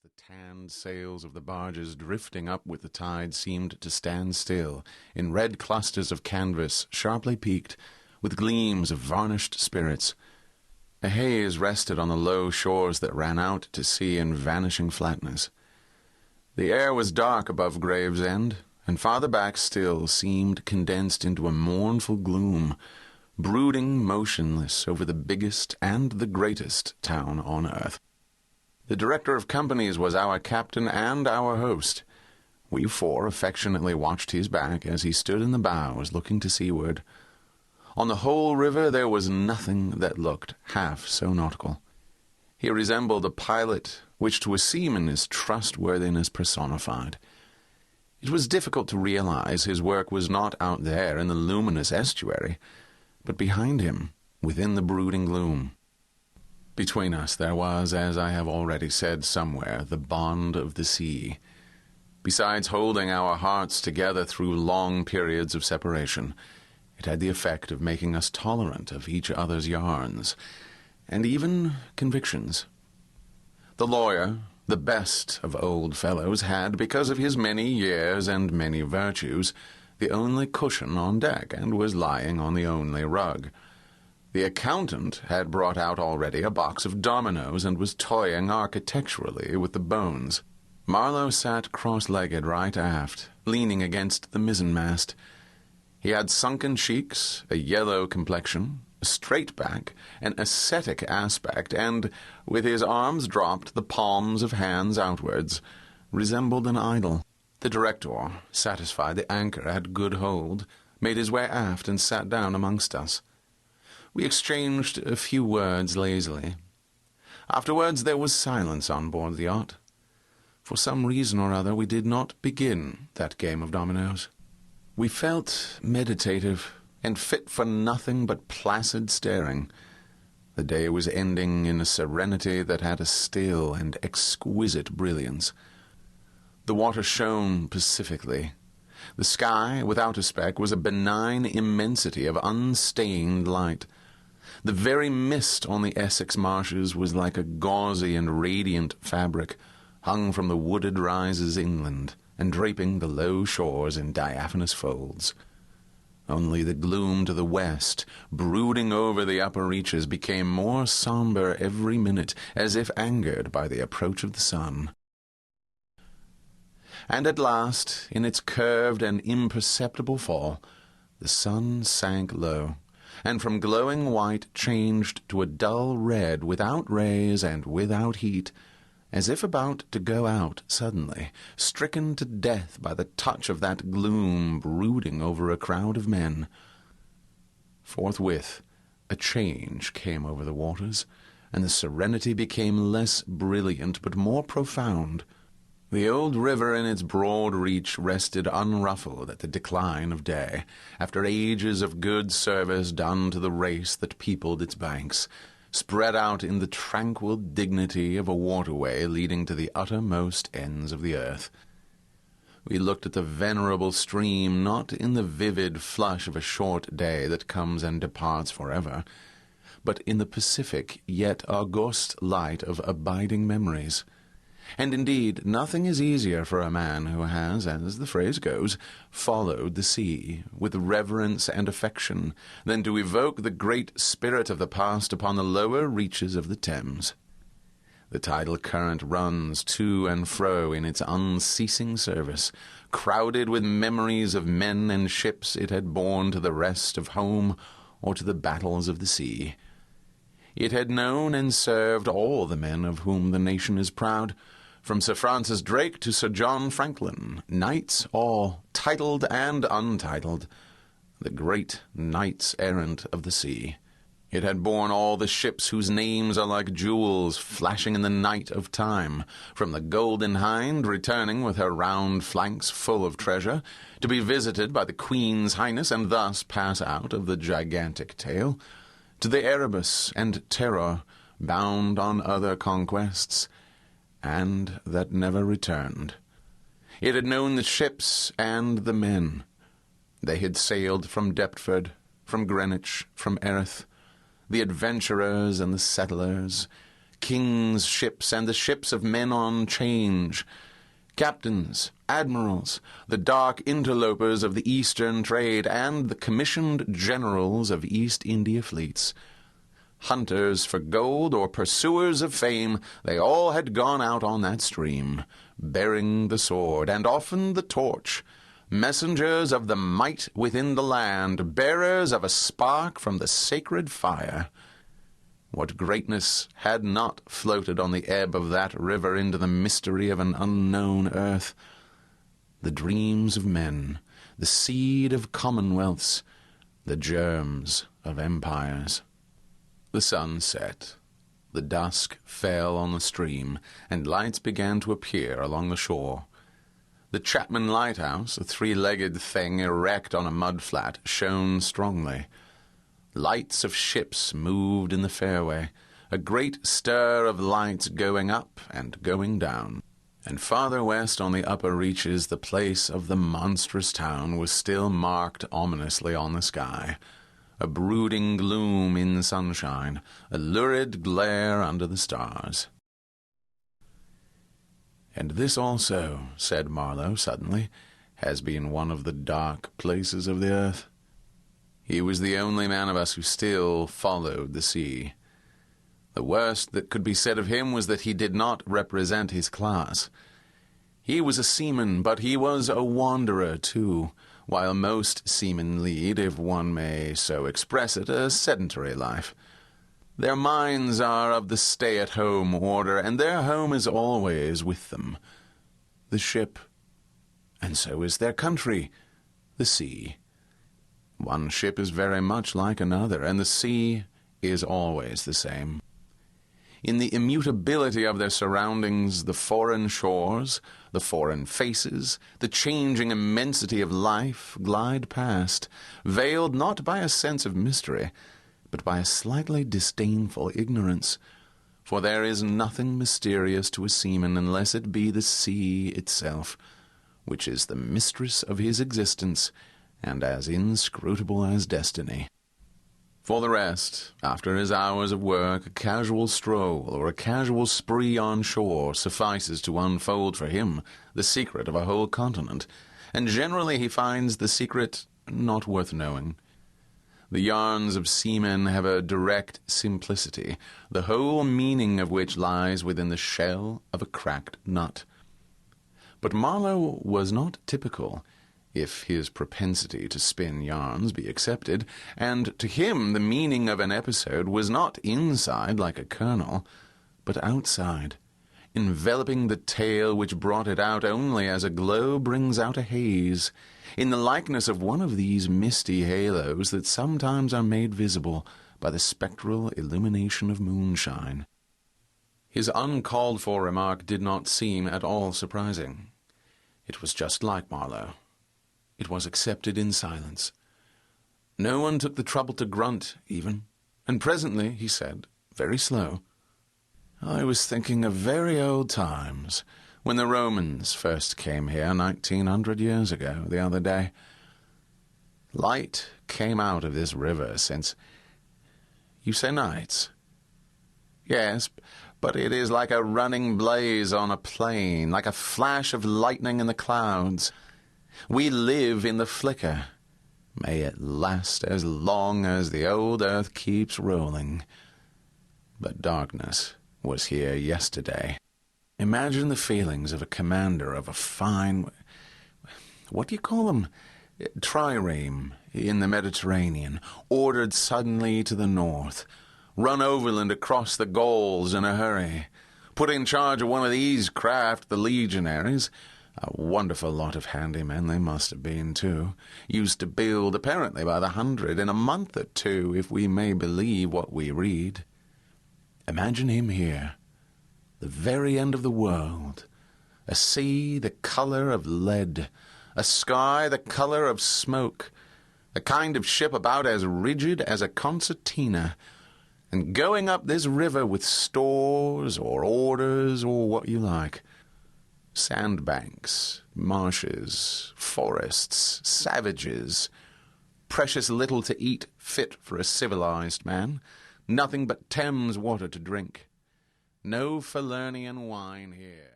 The tanned sails of the barges drifting up with the tide seemed to stand still, in red clusters of canvas sharply peaked, with gleams of varnished spirits. A haze rested on the low shores that ran out to sea in vanishing flatness. The air was dark above Gravesend, and farther back still seemed condensed into a mournful gloom, brooding motionless over the biggest and the greatest town on earth. The director of companies was our captain and our host. We four affectionately watched his back as he stood in the bows looking to seaward. On the whole river there was nothing that looked half so nautical. He resembled a pilot, which to a seaman is trustworthiness personified. It was difficult to realize his work was not out there in the luminous estuary, but behind him, within the brooding gloom. Between us there was, as I have already said somewhere, the bond of the sea. Besides holding our hearts together through long periods of separation, it had the effect of making us tolerant of each other's yarns, and even convictions. The lawyer, the best of old fellows, had, because of his many years and many virtues, the only cushion on deck, and was lying on the only rug. The accountant had brought out already a box of dominoes and was toying architecturally with the bones. Marlow sat cross-legged right aft, leaning against the mizzenmast. He had sunken cheeks, a yellow complexion, a straight back, an ascetic aspect, and, with his arms dropped, the palms of hands outwards, resembled an idol. The director, satisfied the anchor had good hold, made his way aft and sat down amongst us. We exchanged a few words lazily. Afterwards there was silence on board the yacht. For some reason or other we did not begin that game of dominoes. We felt meditative and fit for nothing but placid staring. The day was ending in a serenity that had a still and exquisite brilliance. The water shone pacifically. The sky, without a speck, was a benign immensity of unstained light. The very mist on the Essex marshes was like a gauzy and radiant fabric, hung from the wooded rises inland, and draping the low shores in diaphanous folds. Only the gloom to the west, brooding over the upper reaches, became more sombre every minute, as if angered by the approach of the sun. And at last, in its curved and imperceptible fall, the sun sank low, and from glowing white changed to a dull red without rays and without heat, as if about to go out suddenly, stricken to death by the touch of that gloom brooding over a crowd of men. Forthwith, a change came over the waters, and the serenity became less brilliant but more profound. The old river in its broad reach rested unruffled at the decline of day, after ages of good service done to the race that peopled its banks, spread out in the tranquil dignity of a waterway leading to the uttermost ends of the earth. We looked at the venerable stream not in the vivid flush of a short day that comes and departs forever, but in the pacific yet august light of abiding memories. And indeed, nothing is easier for a man who has, as the phrase goes, followed the sea with reverence and affection, than to evoke the great spirit of the past upon the lower reaches of the Thames. The tidal current runs to and fro in its unceasing service, crowded with memories of men and ships it had borne to the rest of home or to the battles of the sea. It had known and served all the men of whom the nation is proud, from Sir Francis Drake to Sir John Franklin, knights all, titled and untitled, the great knights-errant of the sea. It had borne all the ships whose names are like jewels flashing in the night of time, from the Golden Hind returning with her round flanks full of treasure, to be visited by the Queen's Highness and thus pass out of the gigantic tale, to the Erebus and Terror, bound on other conquests, and that never returned. It had known the ships and the men. They had sailed from Deptford, from Greenwich, from Erith, the adventurers and the settlers, kings' ships and the ships of men on change, captains, admirals, the dark interlopers of the Eastern trade, and the commissioned generals of East India fleets. Hunters for gold or pursuers of fame, they all had gone out on that stream, bearing the sword, and often the torch, messengers of the might within the land, bearers of a spark from the sacred fire. What greatness had not floated on the ebb of that river into the mystery of an unknown earth? The dreams of men, the seed of commonwealths, the germs of empires. The sun set. The dusk fell on the stream, and lights began to appear along the shore. The Chapman lighthouse, a three-legged thing erect on a mud-flat, shone strongly. Lights of ships moved in the fairway, a great stir of lights going up and going down. And farther west on the upper reaches, the place of the monstrous town was still marked ominously on the sky. A brooding gloom in sunshine, a lurid glare under the stars. "And this also," said Marlow suddenly, "has been one of the dark places of the earth." He was the only man of us who still followed the sea. The worst that could be said of him was that he did not represent his class. He was a seaman, but he was a wanderer too, while most seamen lead, if one may so express it, a sedentary life. Their minds are of the stay-at-home order, and their home is always with them, the ship. And so is their country, the sea. One ship is very much like another, and the sea is always the same. In the immutability of their surroundings, the foreign shores, the foreign faces, the changing immensity of life glide past, veiled not by a sense of mystery, but by a slightly disdainful ignorance. For there is nothing mysterious to a seaman unless it be the sea itself, which is the mistress of his existence, and as inscrutable as destiny. For the rest, after his hours of work, a casual stroll or a casual spree on shore suffices to unfold for him the secret of a whole continent, and generally he finds the secret not worth knowing. The yarns of seamen have a direct simplicity, the whole meaning of which lies within the shell of a cracked nut. But Marlow was not typical, if his propensity to spin yarns be accepted, and to him the meaning of an episode was not inside like a kernel, but outside, enveloping the tale which brought it out only as a glow brings out a haze, in the likeness of one of these misty halos that sometimes are made visible by the spectral illumination of moonshine. His uncalled-for remark did not seem at all surprising. It was just like Marlow. It was accepted in silence. No one took the trouble to grunt, even, and presently he said, very slow, "I was thinking of very old times, when the Romans first came here 1900 years ago, the other day. Light came out of this river since... You say nights? Yes, but it is like a running blaze on a plain, like a flash of lightning in the clouds. We live in the flicker. May it last as long as the old earth keeps rolling. But darkness was here yesterday." Imagine the feelings of a commander of a fine... What do you call them? Trireme in the Mediterranean, ordered suddenly to the north, run overland across the Gauls in a hurry, put in charge of one of these craft, the legionaries. A wonderful lot of handy men they must have been, too. Used to build, apparently by the hundred, in a month or two, if we may believe what we read. Imagine him here, the very end of the world, a sea the color of lead, a sky the color of smoke, a kind of ship about as rigid as a concertina, and going up this river with stores or orders or what you like. Sandbanks, marshes, forests, savages, precious little to eat fit for a civilized man, nothing but Thames water to drink. No Falernian wine here.